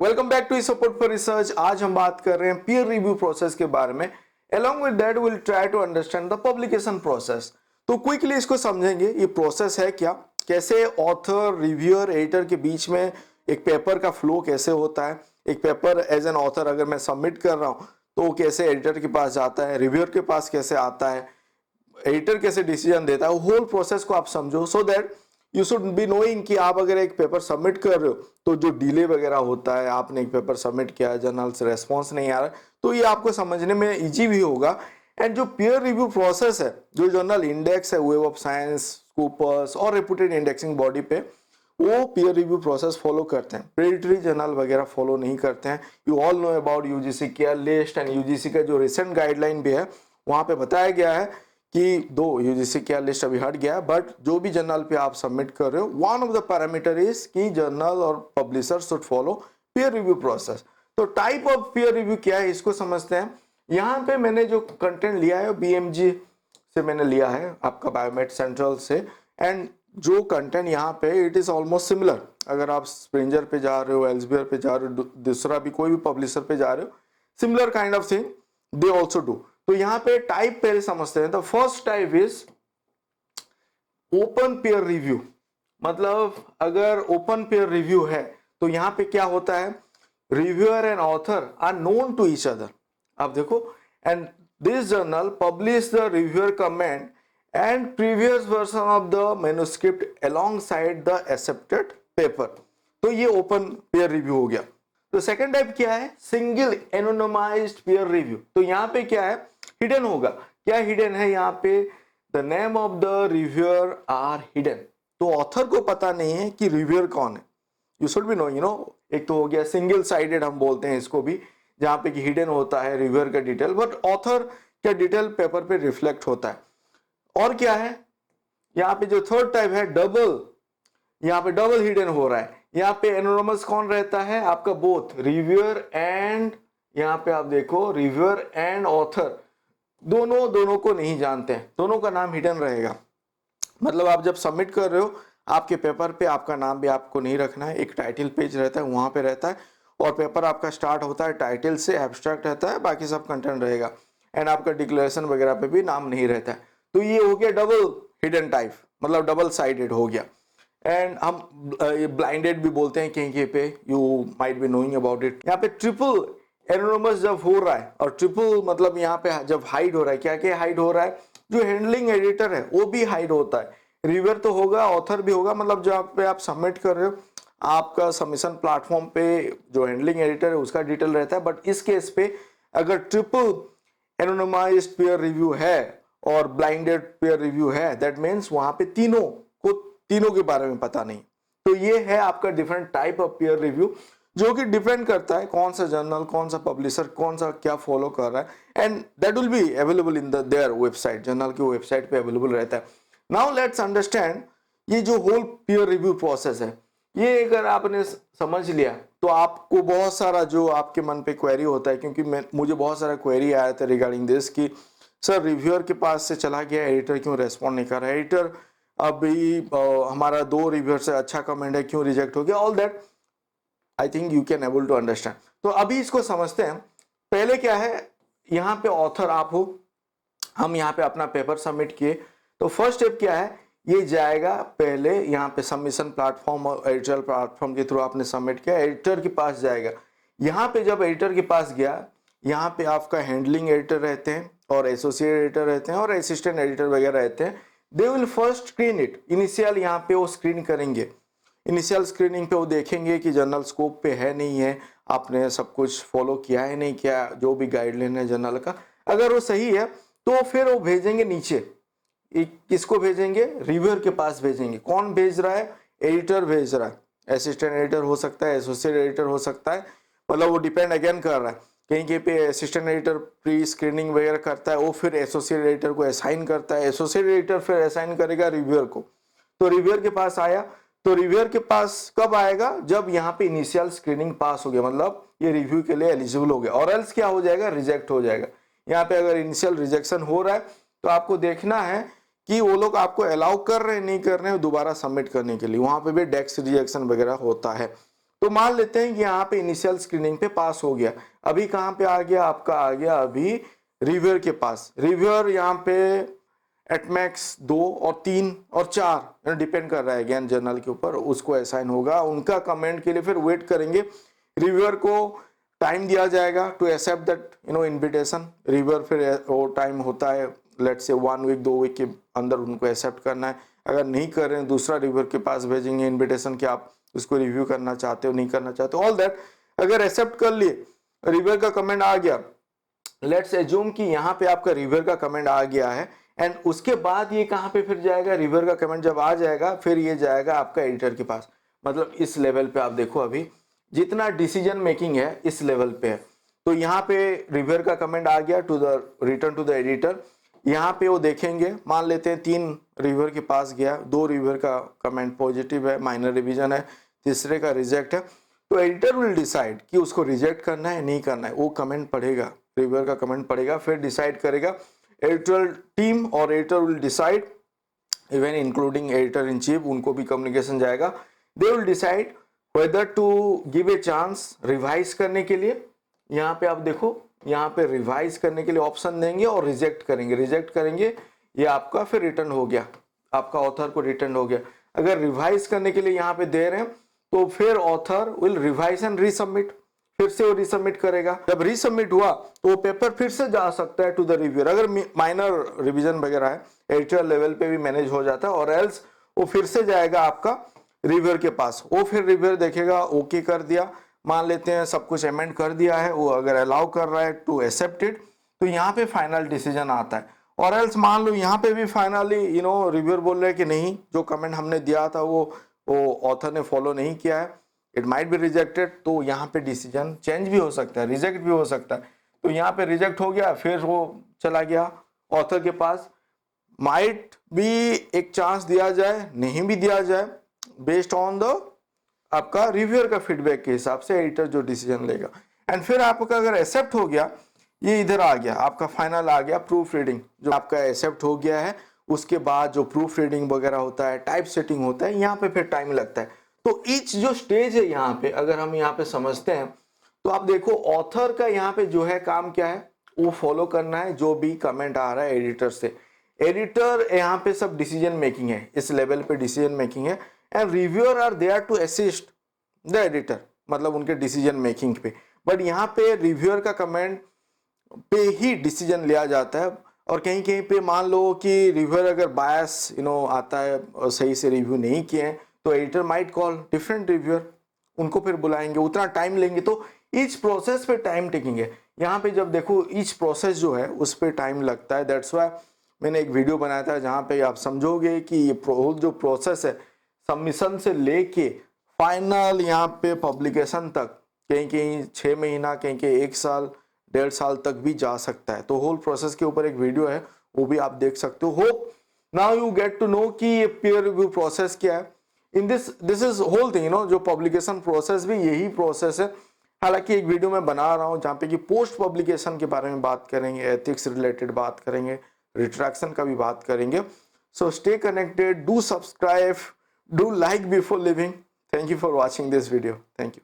Welcome back to support for research. आज हम बात कर रहे हैं पीयर रिव्यू प्रोसेस के बारे में। Along with that will try to understand the publication process. तो क्विकली इसको समझेंगे, ये प्रोसेस है क्या, कैसे ऑथर, रिव्यूअर, एडिटर के बीच में एक पेपर का फ्लो कैसे होता है, एक पेपर एज एन ऑथर अगर मैं सबमिट कर रहा हूँ तो वो कैसे एडिटर के पास जाता है, रिव्यूअर के पास कैसे आता है, एडिटर कैसे डिसीजन देता है, होल प्रोसेस को आप समझो। So that you should be knowing कि आप अगर एक पेपर सबमिट कर रहे हो तो जो डिले वगैरह होता है, आपने एक पेपर सबमिट किया, जर्नल से रेस्पॉन्स नहीं आ रहा, तो ये आपको समझने में इजी भी होगा। एंड जो पीयर रिव्यू प्रोसेस है, जो जर्नल इंडेक्स है, वेब ऑफ साइंस, स्कूपर्स और रेपुटेड इंडेक्सिंग बॉडी पे, वो पीयर रिव्यू प्रोसेस फॉलो करते हैं, प्रेडिटरी जर्नल वगैरह फॉलो नहीं करते हैं। You all know about UGC care list and UGC का जो रिसेंट गाइडलाइन भी है, वहां पे बताया गया है कि दो यूजीसी केयर लिस्ट अभी हट गया, बट जो भी जर्नल पे आप सबमिट कर रहे हो, one of the parameter is कि जर्नल और publisher should follow peer review process. तो टाइप ऑफ पीयर रिव्यू क्या है, इसको समझते हैं। यहाँ पे मैंने जो कंटेंट लिया है बीएमजी से मैंने लिया है, आपका बायोमेड सेंट्रल से, एंड जो कंटेंट यहाँ पे इट इज ऑलमोस्ट सिमिलर। अगर आप स्प्रिंजर पे जा रहे हो, एल्सेवियर पे जा रहे हो, दूसरा भी कोई भी पब्लिशर पे जा रहे हो, similar kind of thing they also do. तो यहाँ पे टाइप पहले समझते हैं। The first type is open peer review. मतलब अगर ओपन पीयर रिव्यू है तो यहाँ पे क्या होता है, reviewer and author are known to each other. आप देखो, and this journal publish the reviewer comment and previous version of the manuscript alongside the accepted paper. तो ये ओपन पीयर रिव्यू हो गया। तो सेकंड टाइप क्या है, सिंगल एनोनिमाइज्ड पीयर रिव्यू। तो यहाँ पे क्या है, हिडन होगा। क्या हिडन है यहाँ पे, the name of the reviewer are hidden. तो ऑथर को पता नहीं है कि रिव्यूअर कौन है। You should be know, you know, एक तो हो गया सिंगल साइडेड, हम बोलते हैं इसको भी, जहां पे कि हिडन होता है रिव्यूअर का डिटेल, बट ऑथर का डिटेल पेपर पे रिफ्लेक्ट होता है। और क्या है, यहाँ पे जो थर्ड टाइप है डबल, यहाँ पे डबल हिडन हो रहा है। यहाँ पे एनोनिमस कौन रहता है, आपका बोथ रिव्यूअर एंड, यहाँ पे आप देखो रिव्यूअर एंड ऑथर दोनों को नहीं जानते हैं, दोनों का नाम हिडन रहेगा। मतलब आप जब सबमिट कर रहे हो, आपके पेपर पे आपका नाम भी आपको नहीं रखना है, एक टाइटल पेज रहता है वहां पे रहता है, और पेपर आपका स्टार्ट होता है टाइटल से, एब्स्ट्रैक्ट रहता है, बाकी सब कंटेंट रहेगा, एंड आपका डिक्लेरेशन वगैरह पे भी नाम नहीं रहता है। तो ये हो गया डबल हिडन टाइप, मतलब डबल साइडेड हो गया। एंड हम ब्लाइंडेड भी बोलते हैं कहीं पे, you might be knowing about it. यहाँ पे ट्रिपल एनोनिमस जब हो रहा है, और ट्रिपल मतलब यहाँ पे जब हाइड हो रहा है, क्या क्या हाइड हो रहा है, जो हैंडलिंग एडिटर है वो भी हाइड होता है, रिव्यूअर तो होगा, ऑथर भी होगा। मतलब जब पे आप सबमिट कर रहे हो, आपका सबमिशन प्लेटफॉर्म पे जो हैंडलिंग एडिटर है उसका डिटेल रहता है, बट इस केस पे अगर ट्रिपल एनोनिमाइज्ड पीयर रिव्यू है और ब्लाइंडेड पीयर रिव्यू है, दैट मीन्स वहां पे तीनों के बारे में पता नहीं। तो ये है आपका different type of peer review, जो कि डिपेंड करता है कौन सा जर्नल, कौन सा पब्लिशर, कौन सा क्या फॉलो कर रहा है, and that will be available in their website, journal की वेबसाइट पे अवेलेबल रहता है। नाउ लेट्स अंडरस्टैंड ये जो होल पीयर रिव्यू प्रोसेस है, ये अगर आपने समझ लिया तो आपको बहुत सारा जो आपके मन पे क्वेरी होता है, क्योंकि मुझे बहुत सारा क्वेरी आया था रिगार्डिंग दिस कि सर रिव्यूअर के पास से चला गया, एडिटर क्यों रेस्पॉन्ड नहीं कर रहा है, एडिटर अभी हमारा 2 रिव्यूअर से अच्छा कमेंट है, क्यों रिजेक्ट हो गया, all that I think you can able to understand. तो अभी इसको समझते हैं। पहले क्या है, यहाँ पे ऑथर आप हो, हम यहाँ पे अपना पेपर सबमिट किए, तो फर्स्ट स्टेप क्या है, ये जाएगा पहले यहाँ पे सबमिशन प्लेटफॉर्म और एडिटर प्लेटफॉर्म के थ्रू आपने सबमिट किया, एडिटर के पास जाएगा। यहाँ पे जब एडिटर के पास गया, यहाँ पे आपका हैंडलिंग एडिटर रहते हैं और एसोसिएट एडिटर रहते हैं और असिस्टेंट एडिटर वगैरह रहते हैं। They will first screen it, initial यहाँ पे वो स्क्रीन करेंगे। इनिशियल स्क्रीनिंग पे वो देखेंगे कि जर्नल स्कोप पे है नहीं है, आपने सब कुछ फॉलो किया है नहीं किया, जो भी गाइडलाइन है जर्नल का, अगर वो सही है तो फिर वो भेजेंगे नीचे। किसको भेजेंगे, रिव्यूअर के पास भेजेंगे। कौन भेज रहा है, एडिटर भेज रहा है, असिस्टेंट एडिटर हो सकता है, एसोसिएट एडिटर हो सकता है, मतलब वो डिपेंड अगेन कर रहा है। कहीं पे असिस्टेंट एडिटर प्री स्क्रीनिंग वगैरह करता है, वो फिर एसोसिएट एडिटर को असाइन करता है, एसोसिएट एडिटर फिर असाइन करेगा रिव्यूअर को। तो रिव्यूअर के पास आया, तो रिव्यूअर के पास कब आएगा, जब यहाँ पे इनिशियल स्क्रीनिंग पास हो गया, मतलब ये रिव्यू के लिए एलिजिबल हो गया, और एल्स क्या हो जाएगा, रिजेक्ट हो जाएगा। यहाँ पे अगर इनिशियल रिजेक्शन हो रहा है तो आपको देखना है कि वो लोग आपको अलाउ कर रहे हैं नहीं कर रहे हैं दोबारा सबमिट करने के लिए, वहां पे भी डेस्क रिजेक्शन वगैरह होता है। तो मान लेते हैं कि यहाँ पे इनिशियल स्क्रीनिंग पे पास हो गया। अभी कहाँ पे आ गया, आपका आ गया अभी रिव्यूअर के पास। रिव्यूअर यहाँ पे एटमैक्स 2 और 3 और 4 डिपेंड कर रहा है ज्ञान जर्नल के ऊपर, उसको असाइन होगा। उनका कमेंट के लिए फिर वेट करेंगे। रिव्यूअर को टाइम दिया जाएगा to accept that invitation. Reviewer फिर वो टाइम होता है लेट से 1 वीक 2 वीक के अंदर उनको एक्सेप्ट करना है। अगर नहीं कर रहे हैं दूसरा रिव्यूअर के पास भेजेंगे इन्विटेशन कि आप उसको रिव्यू करना चाहते हो नहीं करना चाहते हो, ऑल दैट। अगर एक्सेप्ट कर लिए, रिव्यूअर का कमेंट आ गया, लेट्स एज्यूम कि यहाँ पे आपका रिव्यूअर का कमेंट आ गया है, एंड उसके बाद ये कहाँ पे फिर जाएगा, रिव्यूअर का कमेंट जब आ जाएगा फिर ये जाएगा आपका एडिटर के पास। मतलब इस लेवल पे आप देखो अभी जितना डिसीजन मेकिंग है इस लेवल पे है। तो यहाँ पे रिव्यूअर का कमेंट आ गया to the return to the editor. यहाँ पे वो देखेंगे, मान लेते हैं 3 रिव्यूअर के पास गया, 2 रिव्यूअर का कमेंट पॉजिटिव है, माइनर रिवीजन है, तीसरे का रिजेक्ट है। तो एडिटर विल डिसाइड कि उसको रिजेक्ट करना है नहीं करना है। वो कमेंट पढ़ेगा, रिव्यूअर का कमेंट पढ़ेगा, फिर डिसाइड करेगा। एडिटोरियल टीम और editor will decide, even including editor in chief, उनको भी कम्युनिकेशन जाएगा। They will decide whether to give a chance revise करने के लिए। यहाँ पे आप देखो, यहाँ पे रिवाइज करने के लिए ऑप्शन देंगे और रिजेक्ट करेंगे। रिजेक्ट करेंगे ये आपका फिर रिटर्न हो गया, आपका ऑथर को रिटर्न हो गया। अगर रिवाइज करने के लिए यहाँ पे दे रहे हैं तो फिर author will revise and resubmit, फिर से वो रीसबमिट करेगा। जब रीसबमिट हुआ तो वो पेपर फिर से जा सकता है टू द रिव्यूअर। अगर माइनर रिवीजन वगैरह है एडिटर लेवल पे भी मैनेज हो जाता है, और एल्स वो फिर से जाएगा आपका रिव्यूअर के पास। वो फिर रिव्यूअर देखेगा, ओके कर दिया, मान लेते हैं सब कुछ अमेंड कर दिया है, वो अगर अलाउ कर रहा है टू एक्सेप्ट इट, तो यहाँ पे फाइनल डिसीजन आता है। और एल्स मान लो यहाँ पे भी फाइनली रिव्यूअर बोल रहे हैं कि नहीं, जो कमेंट हमने दिया था वो ऑथर ने फॉलो नहीं किया है, इट माइट बी रिजेक्टेड। तो यहाँ पे डिसीजन चेंज भी हो सकता है, रिजेक्ट भी हो सकता है। तो यहाँ पे रिजेक्ट हो गया, फिर वो चला गया ऑथर के पास। माइट भी एक चांस दिया जाए, नहीं भी दिया जाए, बेस्ड ऑन द आपका रिव्यूअर का फीडबैक के हिसाब से एडिटर जो डिसीजन लेगा। एंड फिर आपका अगर एक्सेप्ट हो गया, ये इधर आ गया आपका फाइनल आ गया प्रूफ रीडिंग, जो आपका एक्सेप्ट हो गया है। उसके बाद जो प्रूफ रीडिंग वगैरह होता है, टाइप सेटिंग होता है, यहाँ पे फिर टाइम लगता है। तो ईच जो स्टेज है यहाँ पे अगर हम यहाँ पे समझते हैं तो आप देखो ऑथर का यहाँ पे जो है काम क्या है, वो फॉलो करना है जो भी कमेंट आ रहा है एडिटर से। एडिटर यहाँ पे सब डिसीजन मेकिंग है, इस लेवल पे डिसीजन मेकिंग है, and reviewer are there to assist the editor, मतलब उनके डिसीजन मेकिंग पे। बट यहाँ पे रिव्यूअर का कमेंट पे ही डिसीजन लिया जाता है। और कहीं कहीं पे मान लो कि रिव्यूअर अगर बायस आता है और सही से रिव्यू नहीं किए हैं, तो editor might call different reviewer, उनको फिर बुलाएंगे, उतना टाइम लेंगे। तो ईच प्रोसेस पे टाइम टेकिंग है। यहाँ पे जब देखो ईच प्रोसेस जो है उस पर टाइम लगता है। दैट्स वाई मैंने एक वीडियो बनाया था जहाँ पे आप समझोगे कि ये जो प्रोसेस है सबमिशन से लेके फाइनल यहाँ पे पब्लिकेशन तक, कहीं कहीं 6 महीना, कहीं कहीं 1 साल 1.5 साल तक भी जा सकता है। तो होल प्रोसेस के ऊपर एक वीडियो है, वो भी आप देख सकते हो। Hope now you get to know कि ये पीयर रिव्यू प्रोसेस क्या है। In this is whole thing, जो पब्लिकेशन प्रोसेस भी यही प्रोसेस है। हालांकि एक वीडियो मैं बना रहा हूँ जहाँ पे कि पोस्ट पब्लिकेशन के बारे में बात करेंगे, एथिक्स रिलेटेड बात करेंगे, रिट्रैक्शन का भी बात करेंगे। So stay connected, do subscribe, do like before leaving. Thank you for watching this video. Thank you.